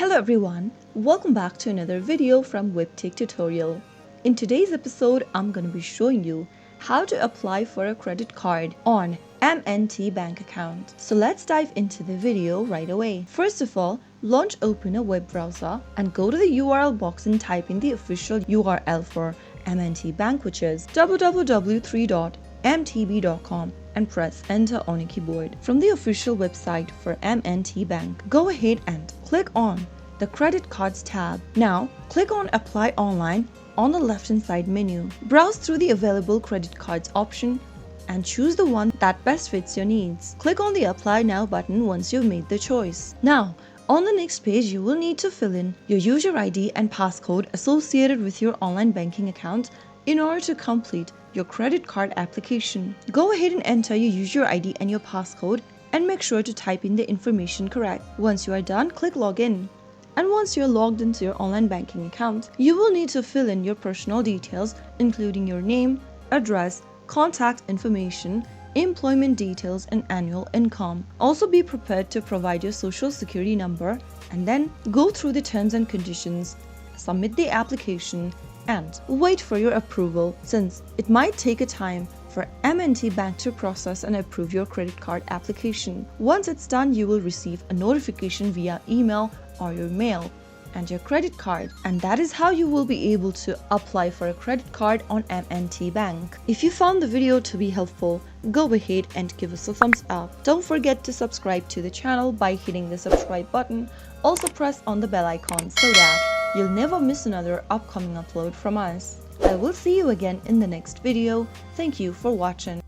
Hello everyone, welcome back to another video from Webtech Tutorial. In today's episode, I'm going to be showing you how to apply for a credit card on M&T Bank account. So let's dive into the video right away. First of all, open a web browser and go to the URL box and type in the official URL for M&T Bank, which is www.3.mtb.com, and press enter on your keyboard. From the official website for M&T Bank, go ahead and click on the credit cards tab. Now click on apply online on the left hand side menu. Browse through the available credit cards option and choose the one that best fits your needs. Click on the apply now button once you've made the choice. Now on the next page, you will need to fill in your user ID and passcode associated with your online banking account in order to complete your credit card application. Go ahead and enter your user ID and your passcode and make sure to type in the information correct. Once you are done, click login. And once you're logged into your online banking account, you will need to fill in your personal details, including your name, address, contact information, employment details, and annual income. Also be prepared to provide your social security number and then go through the terms and conditions, submit the application, and wait for your approval, since it might take a time for M&T Bank to process and approve your credit card application. Once it's done, you will receive a notification via email or your mail and your credit card, and that is how you will be able to apply for a credit card on M&T Bank. If you found the video to be helpful, go ahead and give us a thumbs up. Don't forget to subscribe to the channel by hitting the subscribe button. Also press on the bell icon so that you'll never miss another upcoming upload from us. I will see you again in the next video. Thank you for watching.